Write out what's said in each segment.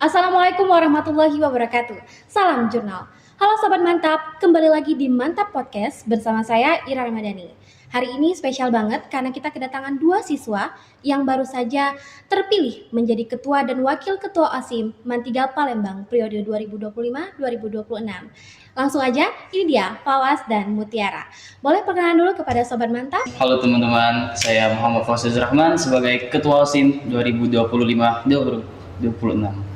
Assalamualaikum warahmatullahi wabarakatuh. Salam jurnal. Halo Sobat Mantap, kembali lagi di Mantap Podcast bersama saya Ira Ramadhani. Hari ini spesial banget karena kita kedatangan dua siswa yang baru saja terpilih menjadi Ketua dan Wakil Ketua OSIM MAN3 Palembang periode 2025-2026. Langsung aja, ini dia Fawas dan Mutiara. Boleh perkenalan dulu kepada Sobat Mantap? Halo teman-teman, saya Muhammad Fawas Rahman sebagai Ketua OSIM 2025-2026.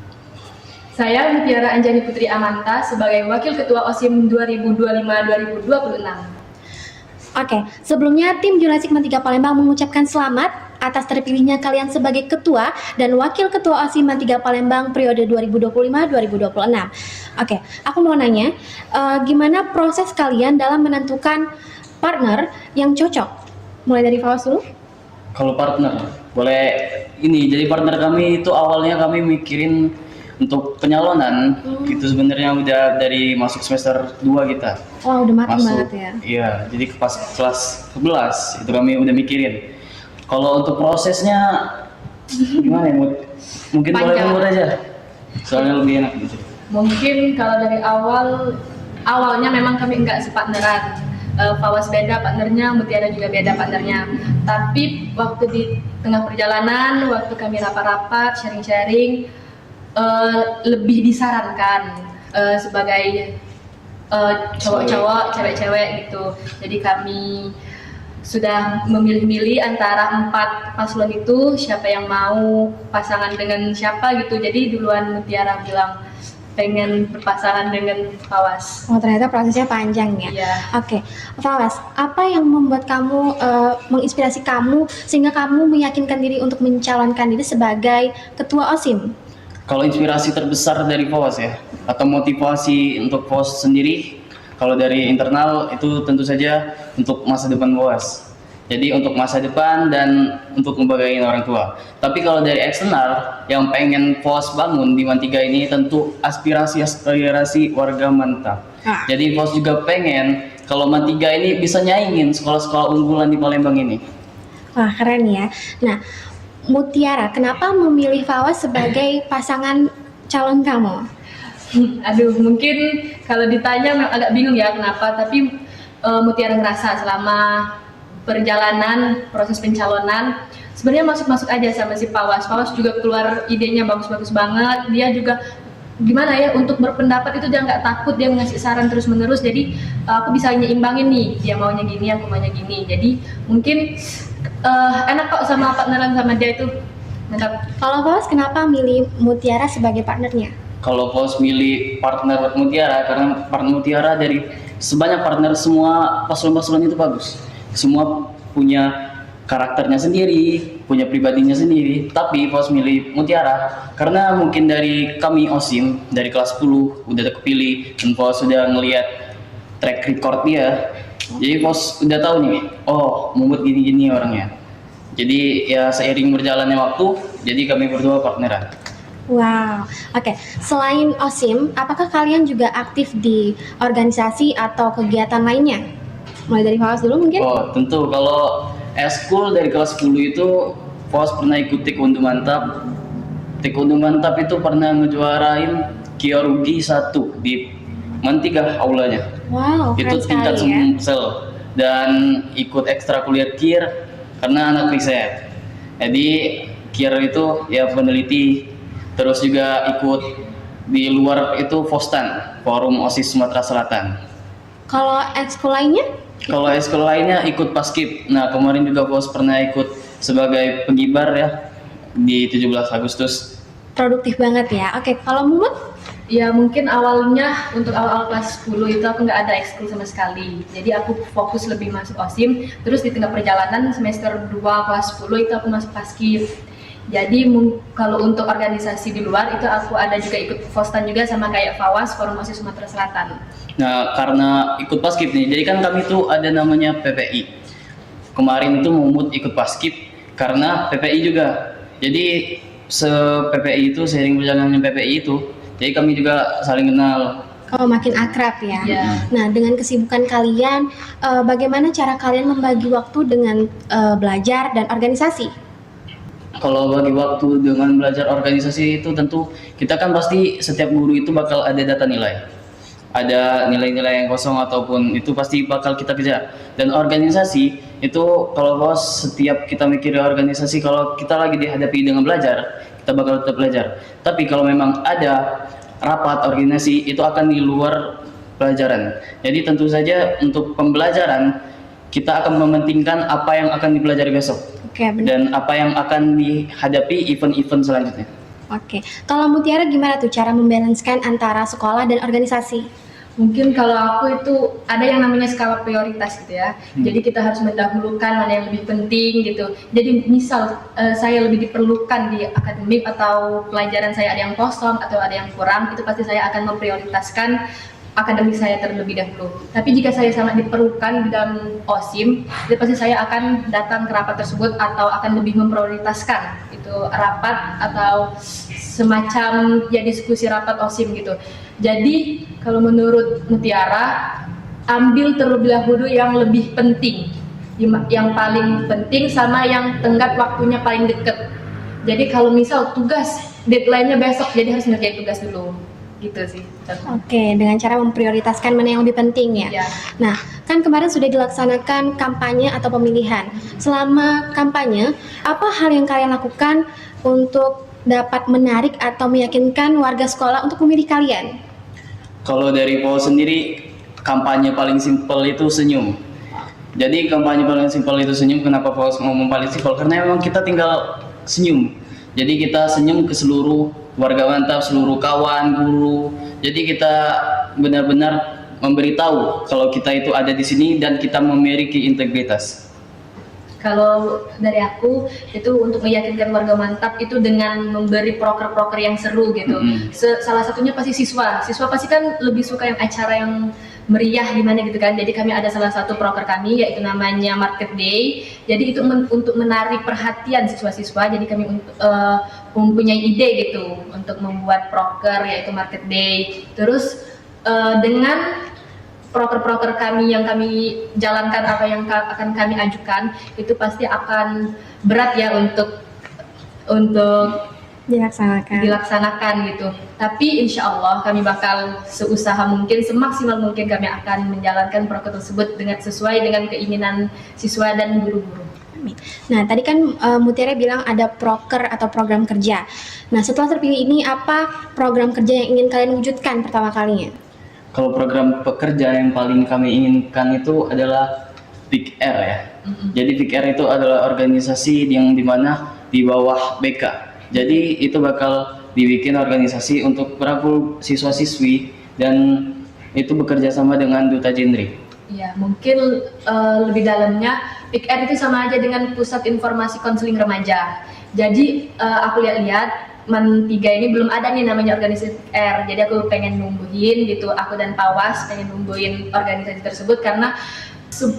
Saya Mutiara Anjani Putri Amanta sebagai Wakil Ketua OSIM 2025-2026. Oke, sebelumnya tim Jurnalistik MAN3 Palembang mengucapkan selamat atas terpilihnya kalian sebagai Ketua dan Wakil Ketua OSIM MAN3 Palembang periode 2025-2026. Oke, aku mau nanya, gimana proses kalian dalam menentukan partner yang cocok? Mulai dari Fawas dulu. Kalau partner, boleh ini. Jadi partner kami itu awalnya kami mikirin untuk penyalonan, itu sebenarnya udah dari masuk semester 2 kita. Oh, udah matang Masuk, banget ya. Iya, jadi pas kelas 11 itu kami udah mikirin. Kalau untuk prosesnya gimana ya, Mut? Mungkin boleh Mut aja. Soalnya lebih enak gitu. Mungkin kalau dari awalnya memang kami nggak separtneran. Fawas beda partnernya, Mutiara juga beda partnernya. Tapi waktu di tengah perjalanan, waktu kami rapat-rapat, sharing-sharing, lebih disarankan sebagai cowok-cowok, cewek-cewek gitu. Jadi kami sudah memilih-milih antara 4 paslon itu siapa yang mau pasangan dengan siapa gitu. Jadi duluan Mutiara bilang pengen berpasangan dengan Fawas. Oh, ternyata prosesnya panjang ya. Iya. Oke, Fawas, apa yang membuat kamu menginspirasi kamu sehingga kamu meyakinkan diri untuk mencalonkan diri sebagai Ketua OSIM? Kalau inspirasi terbesar dari Fawas ya, atau motivasi untuk Fawas sendiri, kalau dari internal itu tentu saja untuk masa depan Fawas. Jadi untuk masa depan dan untuk membanggakan orang tua. Tapi kalau dari eksternal, yang pengen Fawas bangun di MAN3 ini tentu aspirasi warga Mantap. Jadi Fawas juga pengen kalau MAN3 ini bisa nyaingin sekolah-sekolah unggulan di Palembang ini. Wah, keren ya. Nah, Mutiara, kenapa memilih Fawas sebagai pasangan calon kamu? Aduh, mungkin kalau ditanya agak bingung ya kenapa, tapi Mutiara ngerasa selama perjalanan proses pencalonan sebenarnya masuk-masuk aja sama si Fawas. Fawas juga keluar idenya bagus-bagus banget. Dia juga gimana ya, untuk berpendapat itu dia nggak takut, dia ngasih saran terus-menerus. Jadi aku bisa nyimbangin nih, dia maunya gini, aku maunya gini. Jadi mungkin enak kok sama partneran sama dia itu. Mantap. Kalau Fawas, kenapa milih Mutiara sebagai partnernya? Kalau Fawas milih partner Mutiara karena partner Mutiara dari sebanyak partner semua paslon-paslon itu bagus. Semua punya karakternya sendiri, punya pribadinya sendiri. Tapi Fawas milih Mutiara karena mungkin dari kami OSIM dari kelas 10 udah kepilih dan Fawas sudah ngelihat track record dia. Jadi Fawas udah tahu nih, oh Mumut gini-gini orangnya. Jadi ya seiring berjalannya waktu, jadi kami berdua partneran. Wow, oke. Selain OSIM, apakah kalian juga aktif di organisasi atau kegiatan lainnya? Mulai dari Fawas dulu mungkin? Oh tentu, kalau eskul dari kelas 10 itu Fawas pernah ikut Taekwondo Mantap. Taekwondo Mantap itu pernah ngejuarain Kyorugi 1 di MAN3 aulanya. Wow, Itu keren tingkat sekali ya. sumsel dan ikut ekstrakurikuler KIR karena anak riset. Jadi KIR itu ya peneliti, terus juga ikut di luar itu FOSTAN, Forum OSIS Sumatera Selatan. Kalau ekskul lainnya? Kalau ekskul lainnya ikut Paskib. Nah kemarin juga Bos pernah ikut sebagai pengibar ya di 17 Agustus. Produktif banget ya. Oke, kalau Mumut? Ya mungkin awalnya untuk awal-awal kelas 10 itu aku nggak ada ekskul sama sekali. Jadi aku fokus lebih masuk OSIM. Terus di tengah perjalanan semester 2 kelas 10 itu aku masuk Paskib. Jadi kalau untuk organisasi di luar itu aku ada juga ikut FOSTAN juga sama kayak Fawas, Forum OSIS Sumatera Selatan. Nah karena ikut Paskib nih, jadi kan kami tuh ada namanya PPI. Kemarin itu Mumut ikut Paskib karena PPI juga. Jadi PPI itu seiring berjalannya PPI itu, jadi kami juga saling kenal. Oh, makin akrab ya. Ya. Nah, dengan kesibukan kalian, bagaimana cara kalian membagi waktu dengan belajar dan organisasi? Kalau bagi waktu dengan belajar organisasi itu tentu kita kan pasti setiap guru itu bakal ada data nilai. Ada nilai-nilai yang kosong ataupun itu pasti bakal kita kejar. Dan organisasi itu kalau bos setiap kita mikir organisasi kalau kita lagi dihadapi dengan belajar, kita bakal tetap belajar. Tapi kalau memang ada rapat organisasi itu akan di luar pelajaran. Jadi tentu saja untuk pembelajaran kita akan mementingkan apa yang akan dipelajari besok. Oke, benar. Dan apa yang akan dihadapi event-event selanjutnya. Oke, kalau Mutiara gimana tuh cara membalanskan antara sekolah dan organisasi? Mungkin kalau aku itu ada yang namanya skala prioritas gitu ya. Jadi kita harus mendahulukan mana yang lebih penting gitu. Jadi misal saya lebih diperlukan di akademik atau pelajaran saya ada yang kosong atau ada yang kurang, itu pasti saya akan memprioritaskan akademik saya terlebih dahulu. Tapi jika saya sangat diperlukan di dalam OSIM, itu pasti saya akan datang ke rapat tersebut atau akan lebih memprioritaskan itu rapat atau semacam ya diskusi rapat OSIM gitu. Jadi kalau menurut Mutiara, ambil terlebih dahulu yang lebih penting, yang paling penting sama yang tenggat waktunya paling deket. Jadi kalau misal tugas deadline-nya besok, jadi harus ngerjain tugas dulu. Gitu sih. Oke, dengan cara memprioritaskan mana yang lebih penting ya. Ya. Nah, kan kemarin sudah dilaksanakan kampanye atau pemilihan. Selama kampanye, apa hal yang kalian lakukan untuk dapat menarik atau meyakinkan warga sekolah untuk memilih kalian? Kalau dari Paul sendiri, kampanye paling simpel itu senyum. Jadi kampanye paling simpel itu senyum. Kenapa Paul ngomong paling simpel? Karena memang kita tinggal senyum. Jadi kita senyum ke seluruh warga Mantap, seluruh kawan, guru. Jadi kita benar-benar memberitahu kalau kita itu ada di sini dan kita memiliki integritas. Kalau dari aku itu untuk meyakinkan warga Mantap itu dengan memberi proker-proker yang seru gitu. Salah satunya pasti siswa. Siswa pasti kan lebih suka yang acara yang meriah gimana gitu kan. Jadi kami ada salah satu proker kami yaitu namanya Market Day. Jadi itu untuk menarik perhatian siswa-siswa. Jadi kami mempunyai ide gitu untuk membuat proker yaitu Market Day. Terus dengan proker-proker kami yang kami jalankan apa yang akan kami ajukan itu pasti akan berat ya untuk dilaksanakan gitu. Tapi insya Allah kami bakal seusaha mungkin, semaksimal mungkin kami akan menjalankan proker tersebut dengan sesuai dengan keinginan siswa dan guru-guru. Nah, tadi kan Mutiara bilang ada proker atau program kerja. Nah, setelah terpilih ini apa program kerja yang ingin kalian wujudkan pertama kalinya? Kalau program pekerja yang paling kami inginkan itu adalah Big R ya. Jadi Big R itu adalah organisasi yang dimana di bawah BK. Jadi itu bakal dibikin organisasi untuk merangkul siswa-siswi dan itu bekerja sama dengan Duta Jenri. Ya, mungkin lebih dalamnya Big R itu sama aja dengan Pusat Informasi Konseling Remaja. Jadi aku lihat-lihat Man 3 ini belum ada nih namanya organisasi R. Jadi aku pengen numbuhin gitu, aku dan Pawas pengen numbuhin organisasi tersebut karena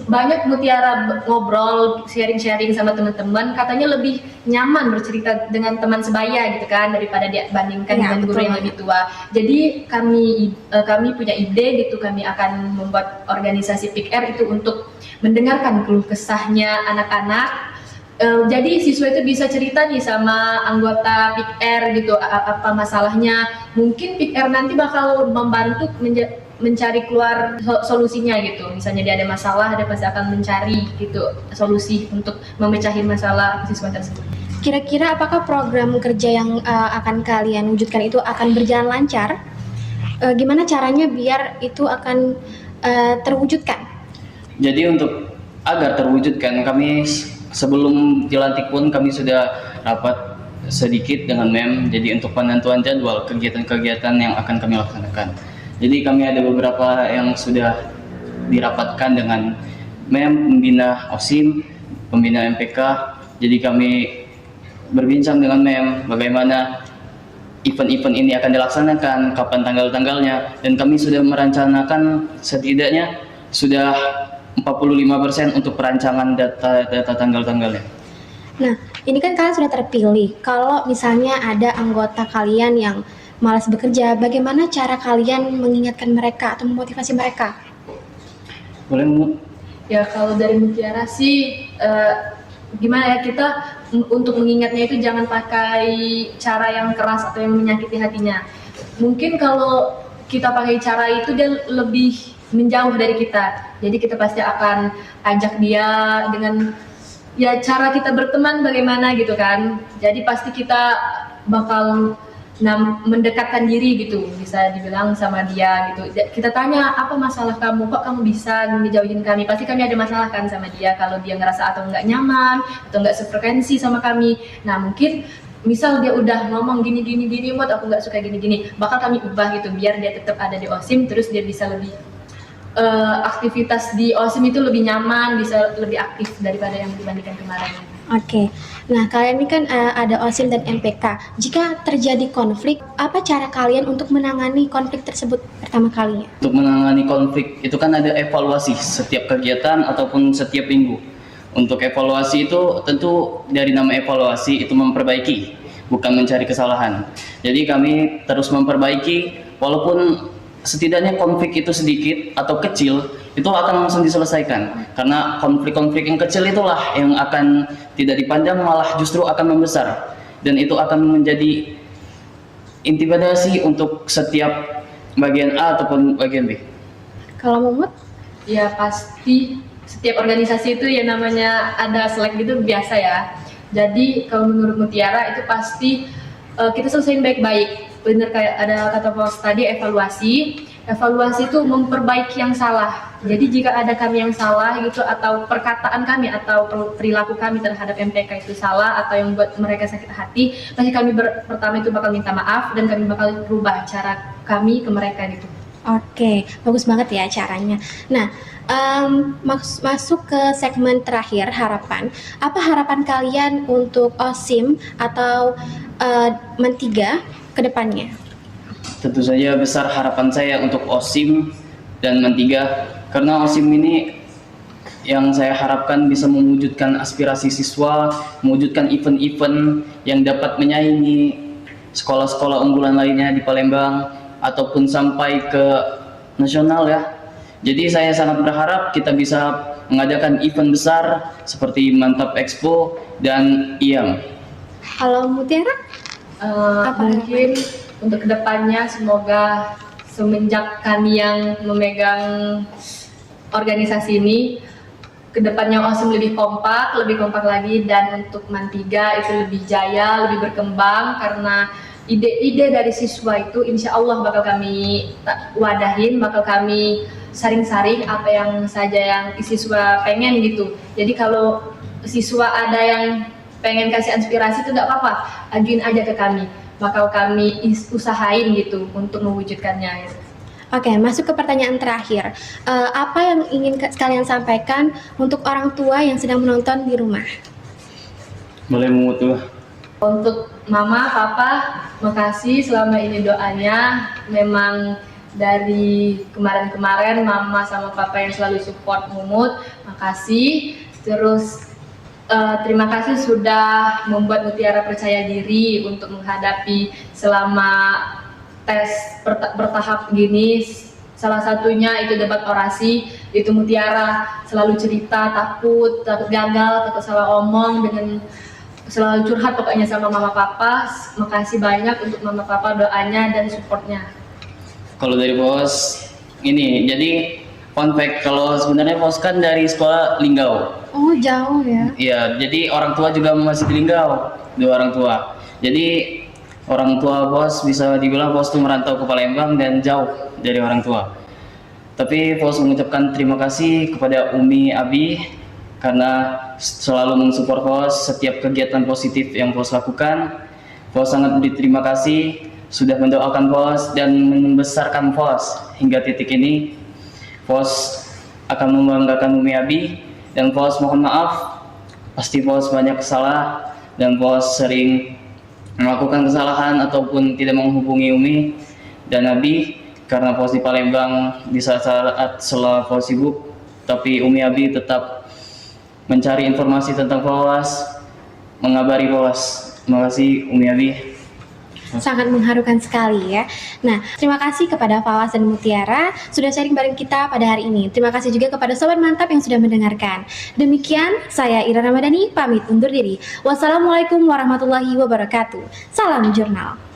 banyak Mutiara ngobrol, sharing-sharing sama teman-teman, katanya lebih nyaman bercerita dengan teman sebaya gitu kan daripada dibandingkan dengan guru yang lebih tua. Jadi kami punya ide gitu, kami akan membuat organisasi PIKR itu untuk mendengarkan keluh kesahnya anak-anak. Jadi siswa itu bisa cerita nih sama anggota PIKR gitu apa masalahnya. Mungkin PIKR nanti bakal membantu mencari keluar solusinya gitu. Misalnya dia ada masalah, dia pasti akan mencari gitu solusi untuk memecahin masalah siswa tersebut. Kira-kira apakah program kerja yang akan kalian wujudkan itu akan berjalan lancar? Gimana caranya biar itu akan terwujudkan? Jadi untuk agar terwujudkan, kami sebelum dilantik pun kami sudah rapat sedikit dengan MEM. Jadi untuk penentuan jadwal kegiatan-kegiatan yang akan kami laksanakan. Jadi kami ada beberapa yang sudah dirapatkan dengan MEM, pembina OSIM, pembina MPK. Jadi kami berbincang dengan MEM bagaimana event-event ini akan dilaksanakan, kapan tanggal-tanggalnya, dan kami sudah merencanakan setidaknya sudah 45% untuk perancangan data tanggal-tanggalnya. Nah, ini kan kalian sudah terpilih. Kalau misalnya ada anggota kalian yang malas bekerja, bagaimana cara kalian mengingatkan mereka atau memotivasi mereka? Boleh, Bu? Ya kalau dari Mutiara sih gimana ya, kita untuk mengingatnya itu jangan pakai cara yang keras atau yang menyakiti hatinya. Mungkin kalau kita pakai cara itu dia lebih menjauh dari kita. Jadi kita pasti akan ajak dia dengan ya cara kita berteman bagaimana gitu kan. Jadi pasti kita bakal mendekatkan diri gitu, bisa dibilang sama dia gitu. Kita tanya, apa masalah kamu, kok kamu bisa ngejauhin kami? Pasti kami ada masalah kan sama dia, kalau dia ngerasa atau nggak nyaman atau nggak sefrekuensi sama kami. Nah mungkin misal dia udah ngomong gini Mot, aku nggak suka gini, bakal kami ubah gitu biar dia tetap ada di OSIM, terus dia bisa lebih aktivitas di OSIM itu lebih nyaman, bisa lebih aktif daripada yang dibandingkan kemarin. Oke, nah kalian ini kan ada OSIM dan MPK. Jika terjadi konflik, apa cara kalian untuk menangani konflik tersebut pertama kalinya? Untuk menangani konflik itu kan ada evaluasi setiap kegiatan ataupun setiap minggu. Untuk evaluasi itu tentu dari nama evaluasi itu memperbaiki, bukan mencari kesalahan. Jadi kami terus memperbaiki, walaupun setidaknya konflik itu sedikit atau kecil, itu akan langsung diselesaikan. Karena konflik-konflik yang kecil itulah yang akan tidak dipandang, malah justru akan membesar. Dan itu akan menjadi intimidasi untuk setiap bagian A ataupun bagian B. Kalau Mumut? Ya pasti setiap organisasi itu ya namanya ada selek gitu biasa ya. Jadi kalau menurut Mutiara itu pasti kita selesaiin baik-baik. Bener kayak ada kata bos tadi, evaluasi itu memperbaiki yang salah. Jadi jika ada kami yang salah gitu, atau perkataan kami atau perilaku kami terhadap MPK itu salah atau yang buat mereka sakit hati, pasti kami pertama itu bakal minta maaf dan kami bakal rubah cara kami ke mereka gitu. Oke, bagus banget ya caranya. Nah, masuk ke segmen terakhir, harapan. Apa harapan kalian untuk OSIM atau Men3 ke depannya? Tentu saja besar harapan saya untuk OSIM dan Men3, karena OSIM ini yang saya harapkan bisa mewujudkan aspirasi siswa, mewujudkan event-event yang dapat menyaingi sekolah-sekolah unggulan lainnya di Palembang ataupun sampai ke nasional ya. Jadi saya sangat berharap kita bisa mengadakan event besar seperti Mantap Expo dan IAM. Kalau Mutiara? Mungkin untuk kedepannya semoga semenjak kami yang memegang organisasi ini, kedepannya OSIM lebih kompak lagi, dan untuk Men3 itu lebih jaya, lebih berkembang, karena ide-ide dari siswa itu insya Allah bakal kami wadahin, bakal kami saring-saring apa yang saja yang siswa pengen gitu. Jadi kalau siswa ada yang pengen kasih inspirasi itu nggak apa-apa, ajuin aja ke kami, bakal kami usahain gitu untuk mewujudkannya. Oke, masuk ke pertanyaan terakhir. Apa yang ingin kalian sampaikan untuk orang tua yang sedang menonton di rumah? Boleh Mutu. Untuk mama, papa, makasih selama ini doanya. Memang dari kemarin-kemarin mama sama papa yang selalu support Mumut, makasih. Terus terima kasih sudah membuat Mutiara percaya diri untuk menghadapi selama tes bertahap gini. Salah satunya itu debat orasi, itu Mutiara selalu cerita, takut gagal, takut salah omong, dengan selalu curhat pokoknya sama mama papa. Makasih banyak untuk mama papa doanya dan supportnya. Kalau dari bos ini, jadi fun fact, kalau sebenarnya bos kan dari sekolah Linggau. Oh, jauh ya? Iya, jadi orang tua juga masih di Linggau, dua orang tua. Jadi orang tua bos bisa dibilang bos tuh merantau ke Palembang dan jauh dari orang tua. Tapi bos mengucapkan terima kasih kepada Umi Abi karena selalu mensupport bos setiap kegiatan positif yang bos lakukan. Bos sangat berterima kasih sudah mendoakan bos dan membesarkan bos hingga titik ini. Bos akan membanggakan Umi Abi. Dan bos mohon maaf, pasti bos banyak salah dan bos sering melakukan kesalahan ataupun tidak menghubungi Umi dan Abi karena bos di Palembang di saat-saat setelah bos sibuk, tapi Umi Abi tetap mencari informasi tentang bos, mengabari bos. Terima kasih Umi Abi. Sangat mengharukan sekali ya. Nah, terima kasih kepada Fawas dan Mutiara sudah sharing bareng kita pada hari ini. Terima kasih juga kepada Sobat Mantap yang sudah mendengarkan. Demikian, saya Ira Ramadhani pamit undur diri. Wassalamualaikum warahmatullahi wabarakatuh. Salam jurnal.